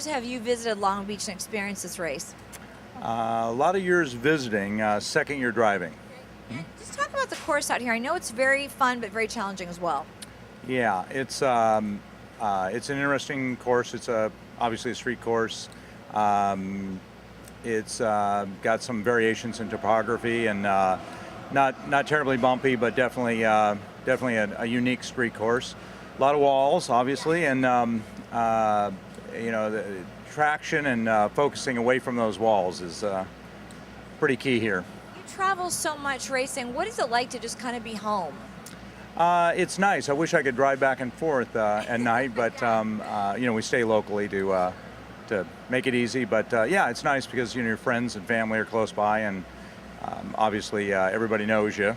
years have you visited Long Beach and experienced this race? A lot of years visiting, second year driving. And just talk about the course out here. I know it's very fun, but very challenging as well. Yeah, it's an interesting course. It's obviously a street course. It's got some variations in topography and not terribly bumpy, but definitely a unique street course. A lot of walls, obviously, and the traction and focusing away from those walls is pretty key here. You travel so much racing. What is it like to just kind of be home? It's nice. I wish I could drive back and forth at night, but we stay locally to make it easy. But yeah, it's nice because your friends and family are close by, and obviously everybody knows you.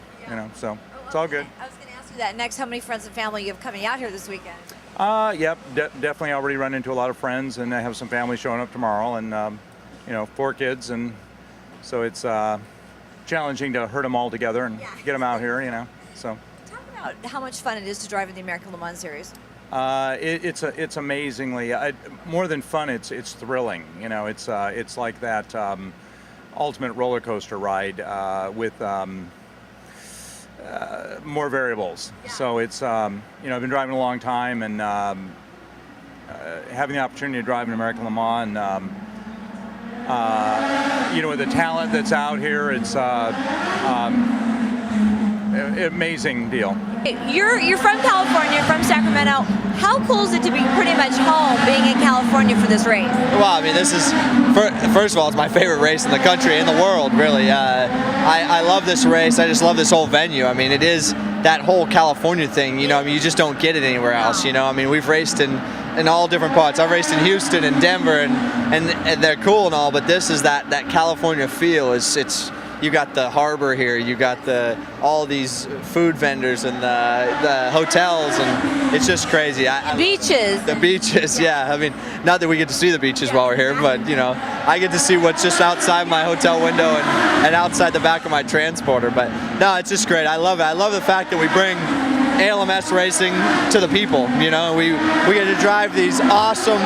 So it's all good. I was going to ask you that next. How many friends and family you have coming out here this weekend? Yep, definitely already run into a lot of friends, and I have some family showing up tomorrow, and 4 kids, and so it's challenging to herd them all together and get them out here. So. Talk about how much fun it is to drive in the American Le Mans Series. It's amazingly more than fun. It's thrilling. It's like that ultimate roller coaster ride with more variables. Yeah. So it's I've been driving a long time, and having the opportunity to drive an American Le Mans, with the talent that's out here, it's amazing deal. You're from California, from Sacramento. How cool is it to be pretty much home being in California for this race? Well, I mean, this is, first of all, it's my favorite race in the country, in the world, really. I love this race. I just love this whole venue. I mean, it is that whole California thing, you just don't get it anywhere else, I mean, we've raced in all different parts. I've raced in Houston and Denver, and they're cool and all, but this is that California feel. You got the harbor here, you got all these food vendors and the hotels, and it's just crazy. Beaches. The beaches, yeah. I mean, not that we get to see the beaches while we're here, but I get to see what's just outside my hotel window and outside the back of my transporter. But no, it's just great. I love it. I love the fact that we bring ALMS racing to the people. We get to drive these awesome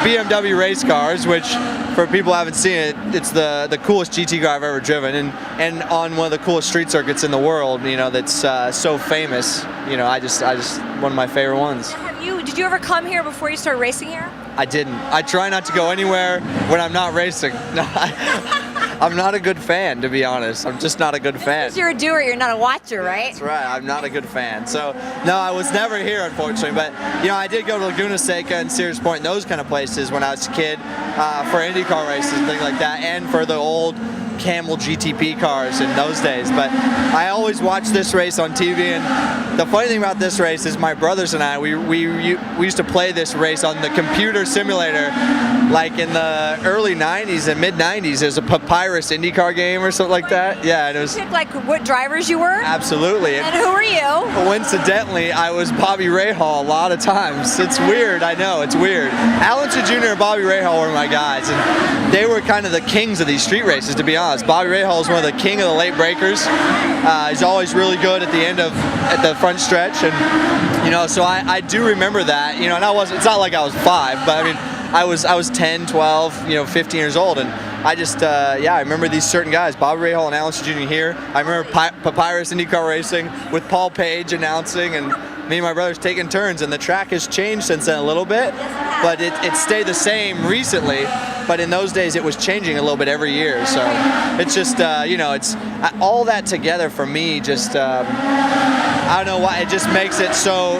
BMW race cars, which for people who haven't seen it, it's the coolest GT car I've ever driven, and on one of the coolest street circuits in the world. That's so famous. I just one of my favorite ones. Did you ever come here before you started racing here? I didn't. I try not to go anywhere when I'm not racing. No, I'm not a good fan, to be honest. I'm just not a good fan. Because you're a doer, you're not a watcher, right? That's right. I'm not a good fan. So, no, I was never here, unfortunately. But, I did go to Laguna Seca and Sears Point and those kind of places when I was a kid for IndyCar races and things like that, and for the old Camel GTP cars in those days. But I always watched this race on TV, and the funny thing about this race is my brothers and I, we used to play this race on the computer simulator, like in the early 90s and mid 90s. It was a Papyrus IndyCar game or something like that. Yeah, and it was. You picked like what drivers you were? Absolutely. And who were you? Coincidentally, I was Bobby Rahal a lot of times. It's weird, I know, it's weird. Alonso Jr. and Bobby Rahal were my guys, and they were kind of the kings of these street races, to be honest. Bobby Rahal is one of the king of the late breakers. He's always really good at the end at the front stretch, and so I do remember that. And it's not like I was 5, but I mean I was 10, 12, 15 years old, and I just I remember these certain guys, Bobby Rahal and Alonso Jr. here. I remember Papyrus IndyCar racing with Paul Page announcing, and me and my brothers taking turns, and the track has changed since then a little bit, but it stayed the same recently. But in those days, it was changing a little bit every year. So it's just, it's all that together for me. Just I don't know why, it just makes it so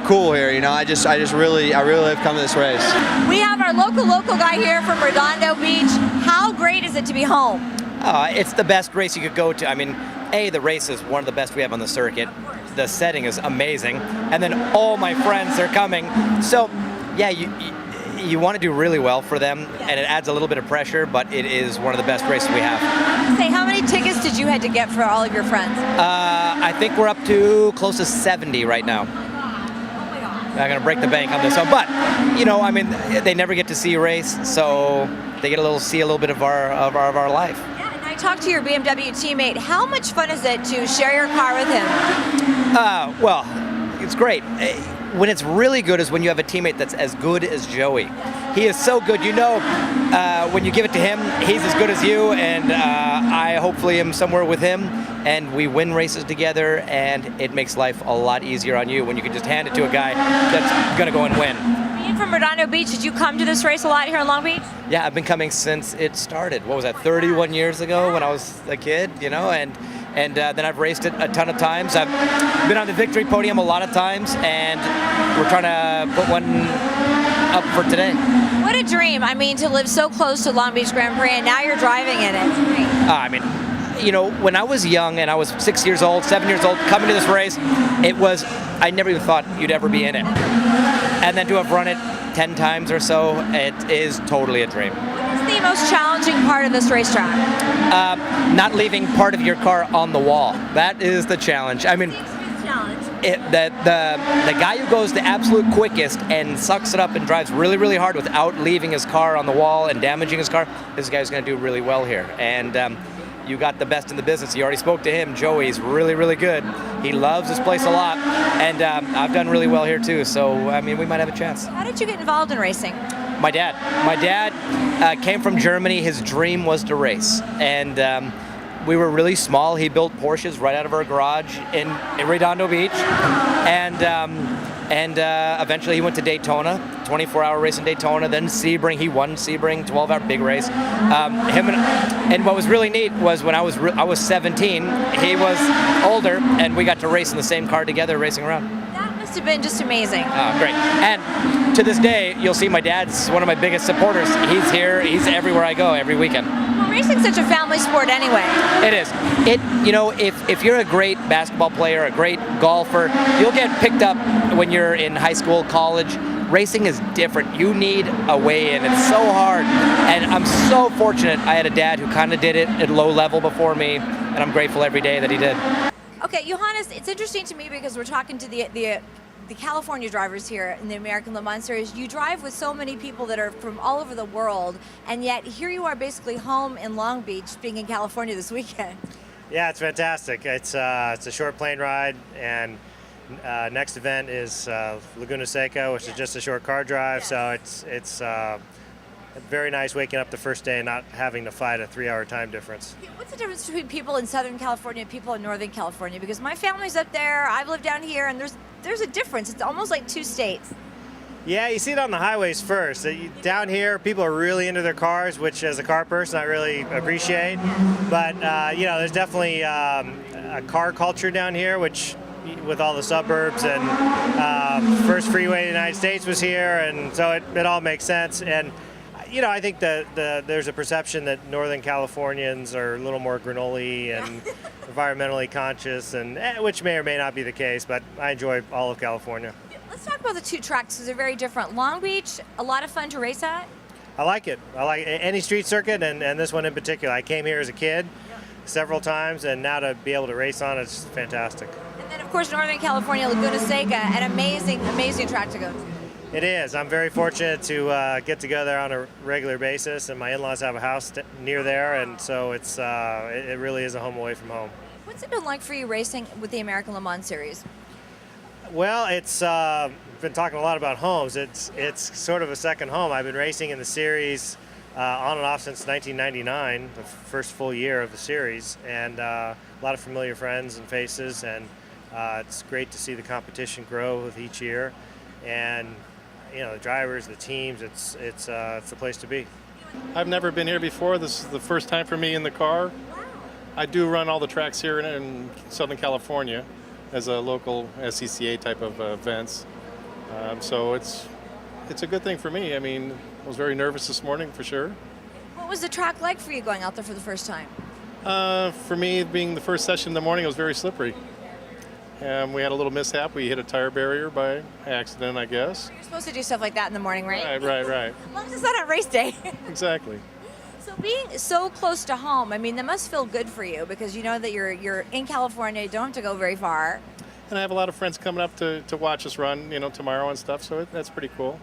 cool here. I really have come to this race. We have our local guy here from Redondo Beach. How great is it to be home? It's the best race you could go to. I mean, the race is one of the best we have on the circuit. The setting is amazing, and then all my friends are coming. So, yeah, you want to do really well for them, and it adds a little bit of pressure, but it is one of the best races we have. Say, how many tickets did you have to get for all of your friends? I think we're up to close to 70 right now. I'm going to break the bank on this one, but I mean, they never get to see a race, so they get see a little bit of our life. Yeah, and I talked to your BMW teammate. How much fun is it to share your car with him? Well, it's great. when it's really good is when you have a teammate that's as good as Joey. He is so good. You know, when you give it to him, he's as good as you, and I hopefully am somewhere with him, and we win races together, and it makes life a lot easier on you when you can just hand it to a guy that's going to go and win. Being from Redondo Beach, did you come to this race a lot here in Long Beach? Yeah, I've been coming since it started. What was that, 31 years ago when I was a kid, you know, and then I've raced it a ton of times. I've been on the victory podium a lot of times, and we're trying to put one up for today. What a dream. I mean, to live so close to Long Beach Grand Prix, and now you're driving in it. It's great. I mean, you know, when I was young and I was 6 years old, 7 years old, coming to this race, I never even thought you'd ever be in it. And then to have run it 10 times or so, it is totally a dream. What is the most challenging part of this racetrack? Not leaving part of your car on the wall. That is the challenge. I mean, the guy who goes the absolute quickest and sucks it up and drives really, really hard without leaving his car on the wall and damaging his car, this guy's going to do really well here. And you got the best in the business. You already spoke to him. Joey's really, really good. He loves this place a lot, and I've done really well here too. So, I mean, we might have a chance. How did you get involved in racing? My dad. My dad came from Germany. His dream was to race, and we were really small. He built Porsches right out of our garage in Redondo Beach, and eventually he went to Daytona, 24-hour race in Daytona. Then Sebring, he won Sebring, 12-hour big race. And what was really neat was when I was 17, he was older, and we got to race in the same car together, racing around. That must have been just amazing. Oh, great. And to this day, you'll see my dad's one of my biggest supporters. He's here. He's everywhere I go every weekend. Well, racing's such a family sport anyway. It is. You know, if you're a great basketball player, a great golfer, you'll get picked up when you're in high school, college. Racing is different. You need a way in. It's so hard. And I'm so fortunate I had a dad who kind of did it at low level before me, and I'm grateful every day that he did. Okay, Johannes, it's interesting to me because we're talking to the California drivers here in the American Le Mans Series. You drive with so many people that are from all over the world, and yet here you are basically home in Long Beach, being in California this weekend. Yeah, it's fantastic. It's a short plane ride, and next event is Laguna Seca, which is just a short car drive. Yes. So it's very nice waking up the first day and not having to fight a 3-hour time difference. What's the difference between people in Southern California and people in Northern California? Because my family's up there, I've lived down here, and there's a difference. It's almost like two states. Yeah, you see it on the highways first. Down here, people are really into their cars, which as a car person, I really appreciate. But, you know, there's definitely a car culture down here, which with all the suburbs and first freeway in the United States was here, and so it all makes sense. And you know, I think that there's a perception that Northern Californians are a little more granola and environmentally conscious, and which may or may not be the case, but I enjoy all of California. Let's talk about the two tracks because they're very different. Long Beach, a lot of fun to race at. I like it. I like any street circuit, and this one in particular. I came here as a kid several times, and now to be able to race on it's fantastic. And then, of course, Northern California, Laguna Seca, an amazing, amazing track to go to. It is. I'm very fortunate to get to go there on a regular basis, and my in-laws have a house near there, and so it really is a home away from home. What's it been like for you racing with the American Le Mans Series? Well, it's been talking a lot about homes. It's sort of a second home. I've been racing in the series on and off since 1999, the first full year of the series, and a lot of familiar friends and faces, and it's great to see the competition grow with each year, and you know, the drivers, the teams, it's the place to be. I've never been here before. This is the first time for me in the car. I do run all the tracks here in Southern California as a local SCCA type of events. So it's a good thing for me. I mean, I was very nervous this morning for sure. What was the track like for you going out there for the first time? For me, being the first session in the morning, it was very slippery. We had a little mishap. We hit a tire barrier by accident, I guess. You're supposed to do stuff like that in the morning, right? Right. As long as it's not on race day. Exactly. So being so close to home, I mean, that must feel good for you because you know that you're in California, you don't have to go very far. And I have a lot of friends coming up to watch us run, you know, tomorrow and stuff, so that's pretty cool.